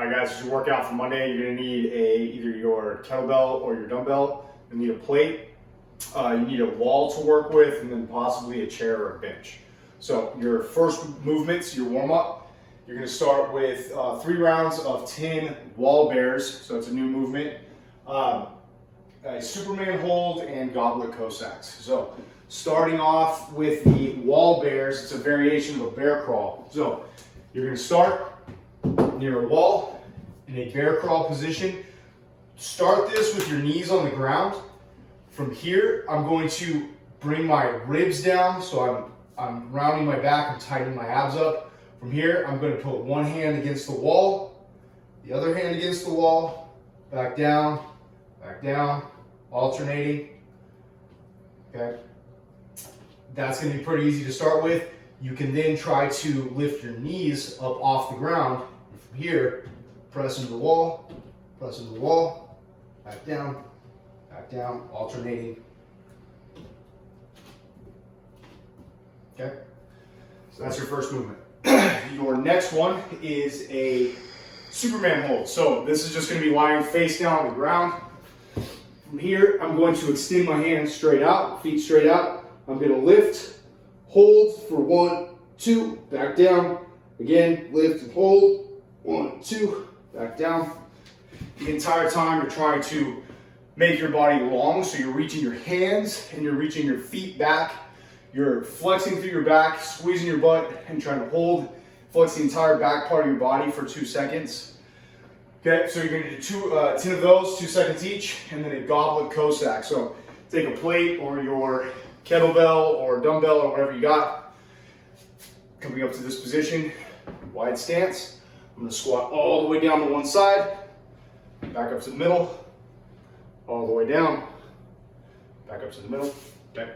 All right, guys, as you work out for Monday, you're gonna need either your kettlebell or your dumbbell. You need a plate, you need a wall to work with, and then possibly a chair or a bench. So your first movements, your warm-up, you're gonna start with 3 rounds of 10 wall bears. So it's a new movement. A Superman hold and goblet Cossacks. So starting off with the wall bears, it's a variation of a bear crawl. So you're gonna start near a wall in a bear crawl position. Start this with your knees on the ground. From here, I'm going to bring my ribs down, so I'm rounding my back and tightening my abs up. From here, I'm going to put one hand against the wall, the other hand against the wall, back down, alternating. Okay, that's going to be pretty easy to start with. You can then try to lift your knees up off the ground. From here, press into the wall, back down, alternating. Okay, so that's your first movement. Your next one is a Superman hold. So this is just going to be lying face down on the ground. From here, I'm going to extend my hands straight out, feet straight out. I'm going to lift, hold for 1, 2, back down. Again, lift and hold, 1, 2, back down. The entire time you're trying to make your body long, so you're reaching your hands and you're reaching your feet back. You're flexing through your back, squeezing your butt, and trying to hold, flex the entire back part of your body for 2 seconds. Okay, so you're gonna do 10 of those, 2 seconds each, and then a goblet Cossack. So take a plate or your kettlebell or dumbbell or whatever you got, coming up to this position, wide stance. I'm gonna squat all the way down to one side, back up to the middle, all the way down, back up to the middle. Okay.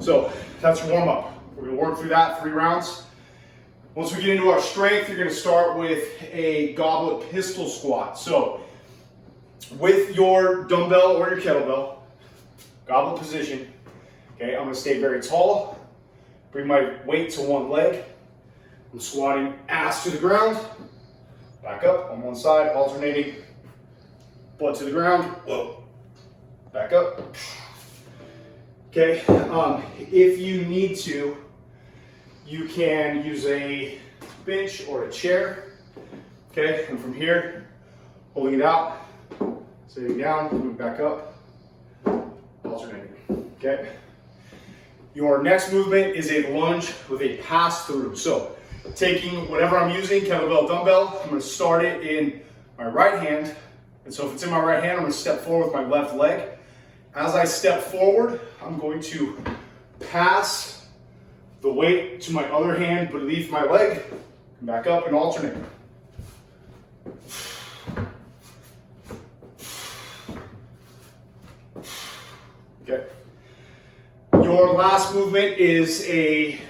So that's your warm up. We're gonna work through that 3 rounds. Once we get into our strength, you're gonna start with a goblet pistol squat. So with your dumbbell or your kettlebell, goblet position, okay, I'm gonna stay very tall, bring my weight to one leg. I'm squatting ass to the ground, back up on one side, alternating, butt to the ground, whoa, back up. Okay, if you need to, you can use a bench or a chair. Okay, and from here, holding it out, sitting down, moving back up, alternating. Okay. Your next movement is a lunge with a pass through. So taking whatever I'm using, kettlebell, dumbbell, I'm gonna start it in my right hand. And so if it's in my right hand, I'm gonna step forward with my left leg. As I step forward, I'm going to pass the weight to my other hand beneath my leg, come back up and alternate. Okay. Your last movement is a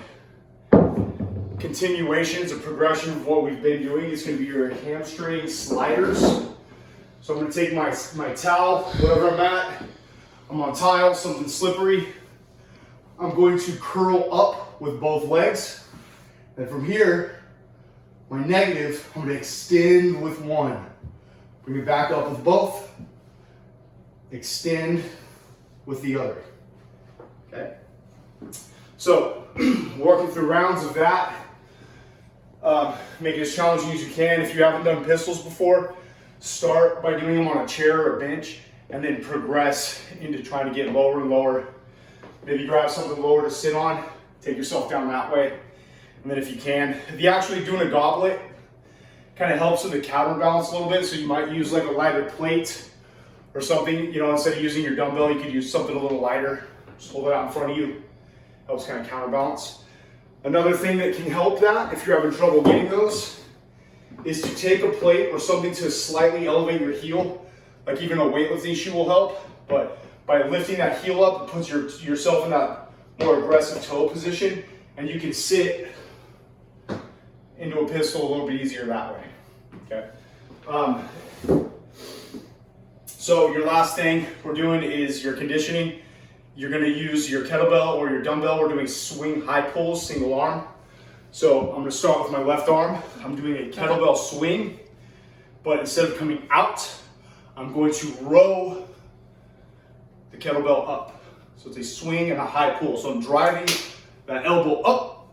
continuation, it's a progression of what we've been doing. It's going to be your hamstring sliders. So I'm going to take my towel, wherever I'm at. I'm on tile, something slippery. I'm going to curl up with both legs. And from here, my negative, I'm going to extend with one. Bring it back up with both. Extend with the other. Okay? So, working through rounds of that. Make it as challenging as you can. If you haven't done pistols before, start by doing them on a chair or a bench, and then progress into trying to get lower and lower. Maybe grab something lower to sit on, take yourself down that way. And then if you can, if you're actually doing a goblet, kind of helps with the counterbalance a little bit. So you might use like a lighter plate or something, you know, instead of using your dumbbell, you could use something a little lighter. Just hold it out in front of you. Helps kind of counterbalance. Another thing that can help that, if you're having trouble getting those, is to take a plate or something to slightly elevate your heel. Like even a weightlifting shoe will help, but by lifting that heel up, it puts yourself in that more aggressive toe position, and you can sit into a pistol a little bit easier that way. Okay. So your last thing we're doing is your conditioning. You're going to use your kettlebell or your dumbbell. We're doing swing high pulls, single arm. So I'm going to start with my left arm. I'm doing a kettlebell swing. but instead of coming out, I'm going to row the kettlebell up. So it's a swing and a high pull. So I'm driving that elbow up,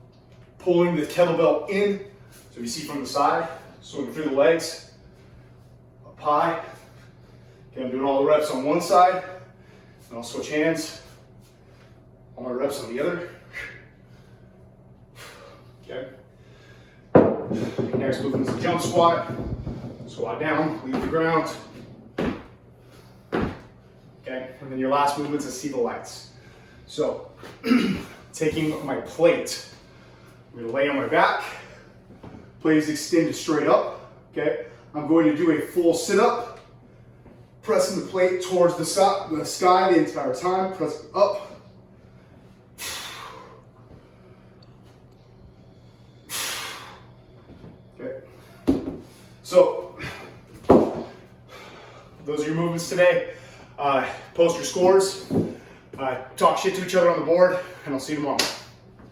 pulling the kettlebell in. So if you see from the side, swinging through the legs, up high. Okay, I'm doing all the reps on one side, and I'll switch hands. All my reps on the other. Okay. Next movement is a jump squat. Squat down, leave the ground. Okay, and then your last movement is see the lights. So, taking my plate, I'm going to lay on my back. Plate is extended straight up. Okay, I'm going to do a full sit-up, pressing the plate towards the sky the entire time. Press up. Okay, so those are your movements today. Post your scores, talk shit to each other on the board, and I'll see you tomorrow.